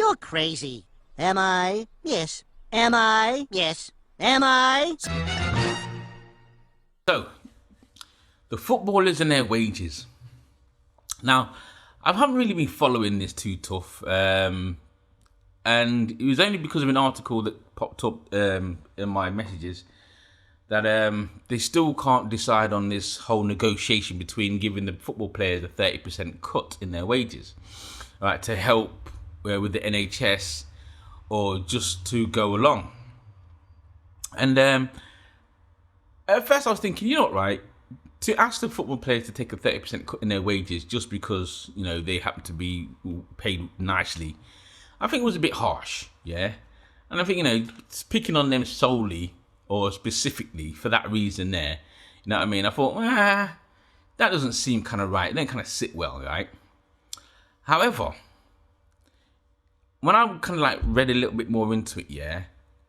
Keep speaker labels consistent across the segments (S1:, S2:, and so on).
S1: You're crazy. Am I? Yes. Am I? Yes. Am I?
S2: So, the footballers and their wages. Now, I haven't really been following this too tough. And it was only because of an article that popped up in my messages that they still can't decide on this whole negotiation between giving the football players a 30% cut in their wages, right, to help with the NHS or just to go along. And at first I was thinking, you know what, right, to ask the football players to take a 30% cut in their wages just because, you know, they happen to be paid nicely, I think it was a bit harsh, yeah? And I think, you know, picking on them solely or specifically for that reason there, you know what I mean? I thought, that doesn't seem kind of right. It doesn't kind of sit well, right? However, when I kind of like read a little bit more into it, yeah,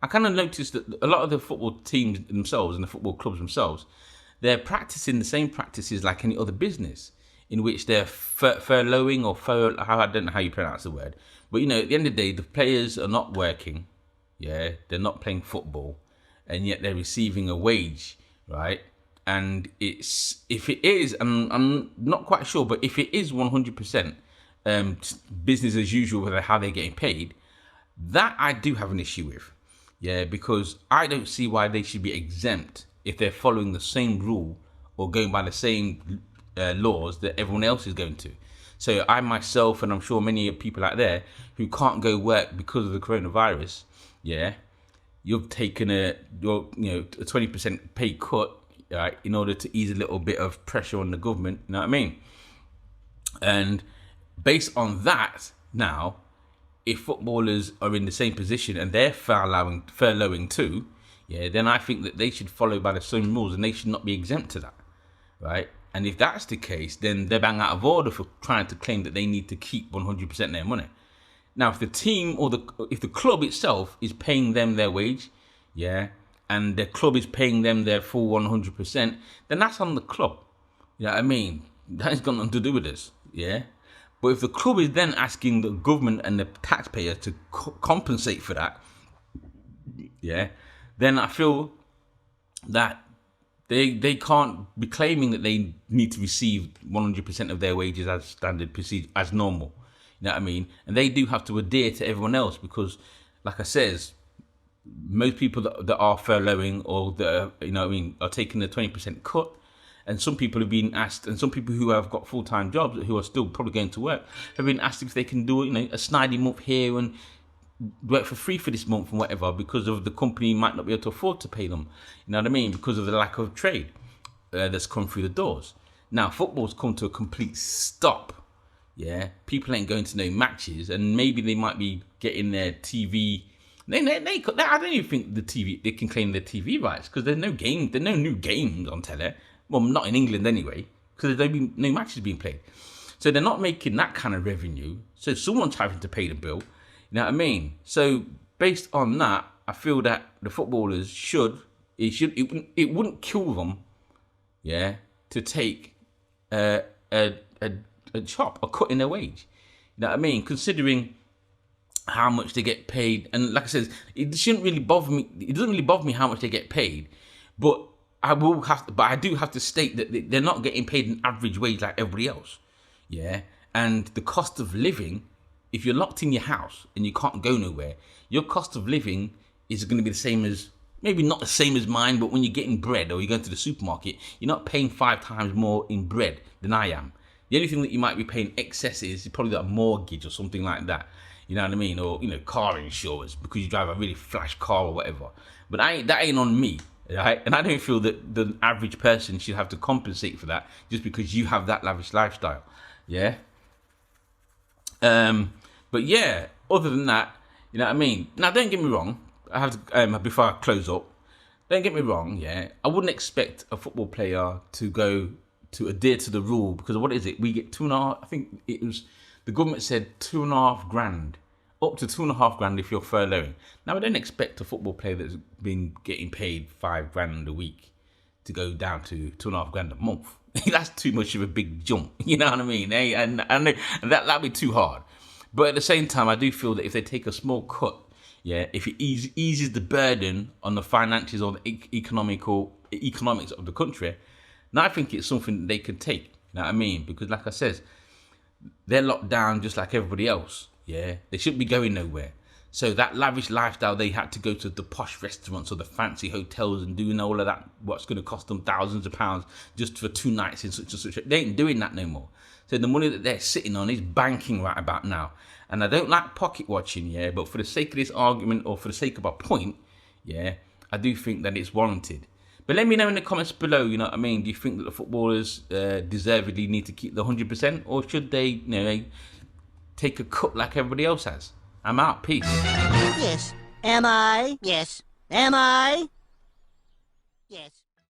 S2: I kind of noticed that a lot of the football teams themselves and the football clubs themselves, they're practicing the same practices like any other business, in which they're furloughing or I don't know how you pronounce the word, but you know, at the end of the day, the players are not working, yeah, they're not playing football, and yet they're receiving a wage, right? And if it is, I'm not quite sure, but if it is 100% business as usual with how they're getting paid, that I do have an issue with, yeah, because I don't see why they should be exempt if they're following the same rule or going by the same laws that everyone else is going to. So I myself, and I'm sure many people out there who can't go work because of the coronavirus, yeah, you've taken a 20% pay cut, right, in order to ease a little bit of pressure on the government, you know what I mean? And based on that, now, if footballers are in the same position and they're furloughing too, yeah, then I think that they should follow by the same rules and they should not be exempt to that, right? And if that's the case, then they're bang out of order for trying to claim that they need to keep 100% of their money. Now, if the team or if the club itself is paying them their wage, yeah, and the club is paying them their full 100%, then that's on the club. You know what I mean? That has got nothing to do with this, yeah? But if the club is then asking the government and the taxpayer to compensate for that, yeah, then I feel that they can't be claiming that they need to receive 100% of their wages as standard procedure, as normal. You know what I mean? And they do have to adhere to everyone else because, like I says, most people that are furloughing or that are, you know what I mean, are taking the 20% cut. And some people have been asked, and some people who have got full-time jobs who are still probably going to work have been asked if they can do, you know, a snidey month here and work for free for this month and whatever because of the company might not be able to afford to pay them. You know what I mean? Because of the lack of trade that's come through the doors. Now, football's come to a complete stop. Yeah, people ain't going to no matches, and maybe they might be getting their TV. I don't even think they can claim their TV rights because there's no new games on tele. Well, not in England anyway, because there'll be no matches being played. So they're not making that kind of revenue. So someone's having to pay the bill. You know what I mean? So based on that, I feel that the footballers it wouldn't kill them, yeah, to take a cut in their wage. You know what I mean? Considering how much they get paid, and like I said, it shouldn't really bother me. It doesn't really bother me how much they get paid, but I do have to state that they're not getting paid an average wage like everybody else. Yeah, and the cost of living, if you're locked in your house and you can't go nowhere, your cost of living is going to be the same as, maybe not the same as mine, but when you're getting bread or you're going to the supermarket, you're not paying 5 times more in bread than I am. The only thing that you might be paying excess is probably that mortgage or something like that. You know what I mean? Or, you know, car insurance because you drive a really flash car or whatever. But that ain't on me. Right? And I don't feel that the average person should have to compensate for that just because you have that lavish lifestyle. Yeah. But yeah, other than that, you know what I mean? Now, don't get me wrong. I have to, before I close up, don't get me wrong. Yeah. I wouldn't expect a football player to adhere to the rule because what is it? We get 2.5, I think it was, the government said 2.5 grand. Up to 2.5 grand if you're furloughing. Now, I don't expect a football player that's been getting paid 5 grand a week to go down to 2.5 grand a month. That's too much of a big jump. You know what I mean? And that'd be too hard. But at the same time, I do feel that if they take a small cut, yeah, if it eases the burden on the finances or the economics of the country, now I think it's something that they can take. You know what I mean? Because like I said, they're locked down just like everybody else. Yeah, they shouldn't be going nowhere. So that lavish lifestyle, they had to go to the posh restaurants or the fancy hotels and doing all of that, what's going to cost them thousands of pounds just for 2 nights in such and such. They ain't doing that no more. So the money that they're sitting on is banking right about now. And I don't like pocket watching, yeah, but for the sake of this argument or for the sake of a point, yeah, I do think that it's warranted. But let me know in the comments below, you know what I mean? Do you think that the footballers deservedly need to keep the 100%, or should they, you know, take a cut like everybody else has? I'm out. Peace.
S1: Yes. Am I? Yes. Am I? Yes.